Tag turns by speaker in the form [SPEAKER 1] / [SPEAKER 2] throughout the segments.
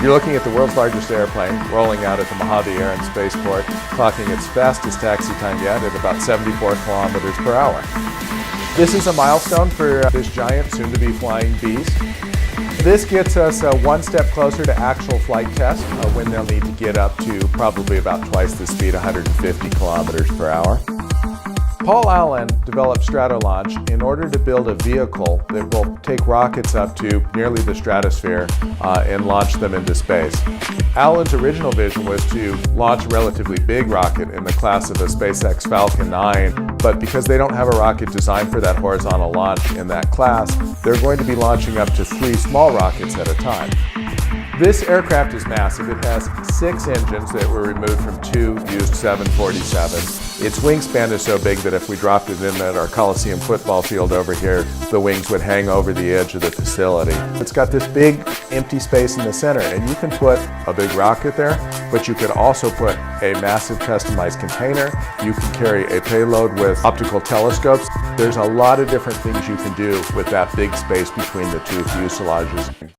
[SPEAKER 1] You're looking at the world's largest airplane rolling out at the Mojave Air and Spaceport, clocking its fastest taxi time yet at about 74 kilometers per hour. This is a milestone for this giant, soon-to-be flying beast. This gets us one step closer to actual flight test when they'll need to get up to probably about twice the speed, 150 kilometers per hour. Paul Allen developed Stratolaunch in order to build a vehicle that will take rockets up to nearly the stratosphere and launch them into space. Allen's original vision was to launch a relatively big rocket in the class of a SpaceX Falcon 9, but because they don't have a rocket designed for that horizontal launch in that class, they're going to be launching up to 3 small rockets at a time. This aircraft is massive. It has 6 engines that were removed from 2 used 747s. Its wingspan is so big that if we dropped it in at our Coliseum football field over here, the wings would hang over the edge of the facility. It's got this big empty space in the center, and you can put a big rocket there, but you could also put a massive customized container. You can carry a payload with optical telescopes. There's a lot of different things you can do with that big space between the 2 fuselages.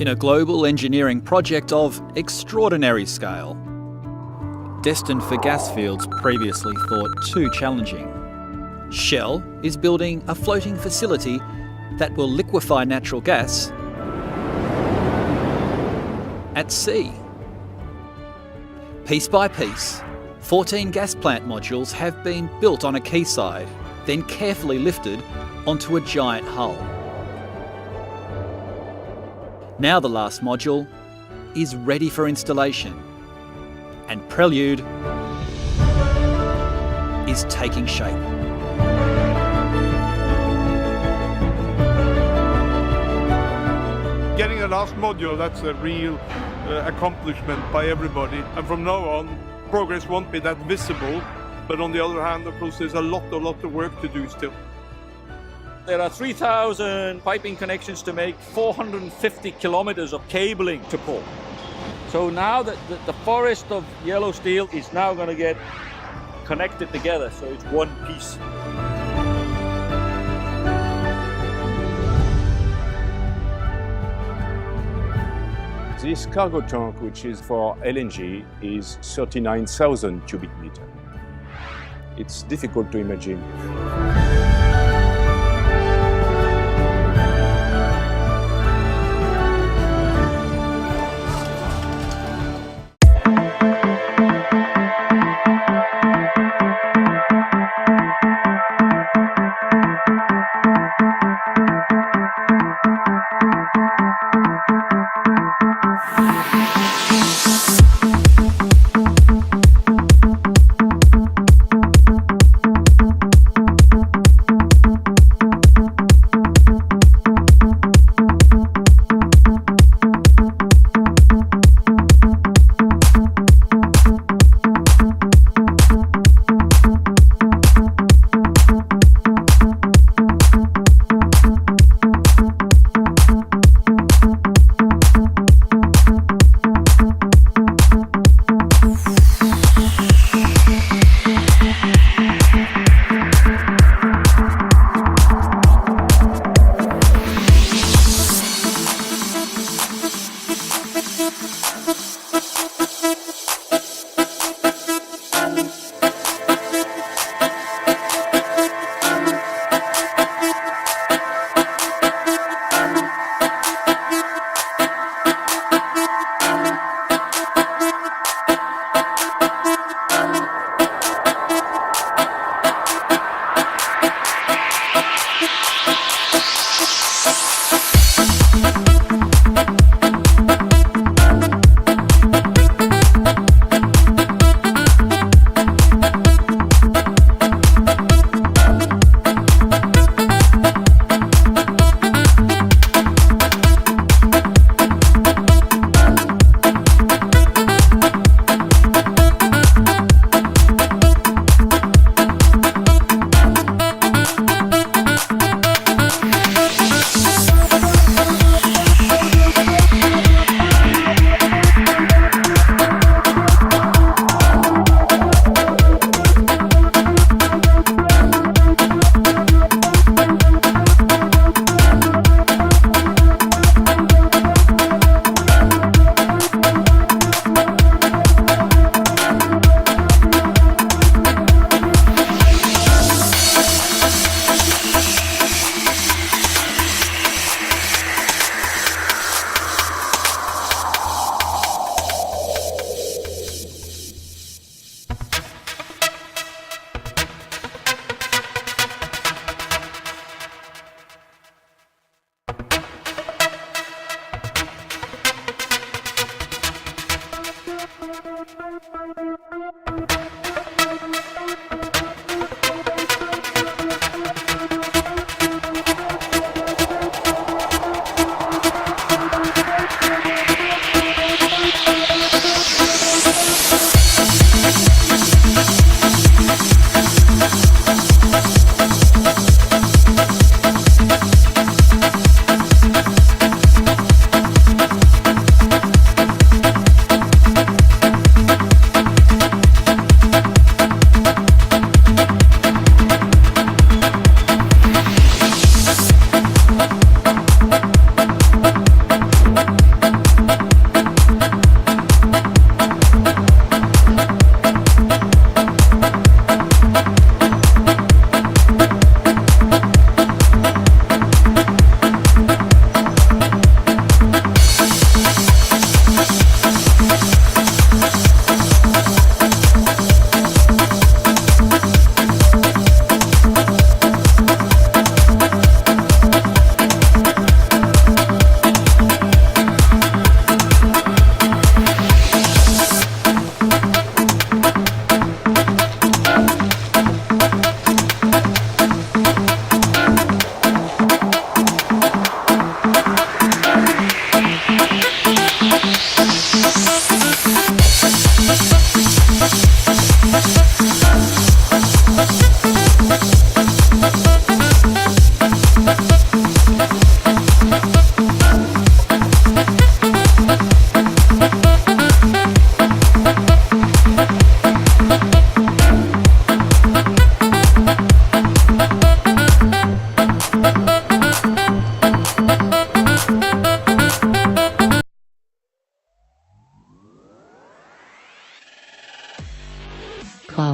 [SPEAKER 2] In a global engineering project of extraordinary scale, destined for gas fields previously thought too challenging, Shell is building a floating facility that will liquefy natural gas at sea. Piece by piece, 14 gas plant modules have been built on a quayside, then carefully lifted onto a giant hull. Now the last module is ready for installation, and Prelude is taking shape.
[SPEAKER 3] Getting the last module, that's a real accomplishment by everybody. And from now on, progress won't be that visible. But on the other hand, of course, there's a lot of work to do still.
[SPEAKER 4] There are 3,000 piping connections to make, 450 kilometers of cabling to pull. So now that the forest of yellow steel is now going to get connected together, so it's one piece.
[SPEAKER 5] This cargo tank, which is for LNG, is 39,000 cubic meters. It's difficult to imagine.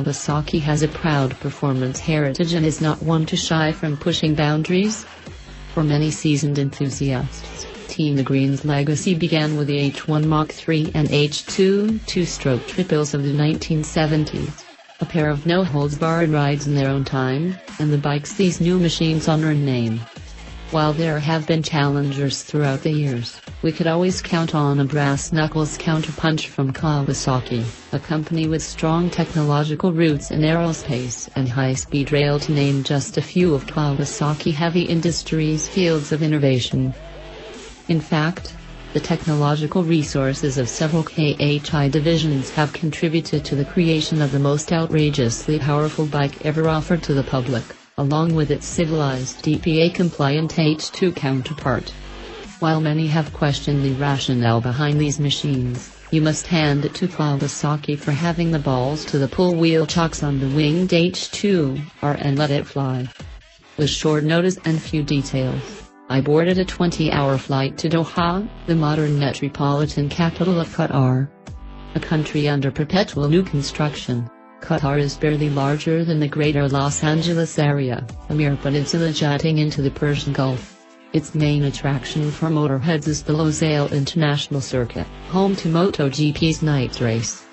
[SPEAKER 6] Kawasaki has a proud performance heritage and is not one to shy from pushing boundaries. For many seasoned enthusiasts, Team the Green's legacy began with the H1 Mach 3 and H2 two-stroke triples of the 1970s, a pair of no-holds-barred rides in their own time, and the bikes these new machines honor and name. While there have been challengers throughout the years, we could always count on a brass-knuckles counterpunch from Kawasaki, a company with strong technological roots in aerospace and high-speed rail, to name just a few of Kawasaki Heavy Industries' fields of innovation. In fact, the technological resources of several KHI divisions have contributed to the creation of the most outrageously powerful bike ever offered to the public, along with its civilized EPA-compliant H2 counterpart. While many have questioned the rationale behind these machines, you must hand it to Kawasaki for having the balls to pull wheel chocks on the winged H2R and let it fly. With short notice and few details, I boarded a 20-hour flight to Doha, the modern metropolitan capital of Qatar. A country under perpetual new construction, Qatar is barely larger than the greater Los Angeles area, a mere peninsula jutting into the Persian Gulf. Its main attraction for motorheads is the Losail International Circuit, home to MotoGP's night race.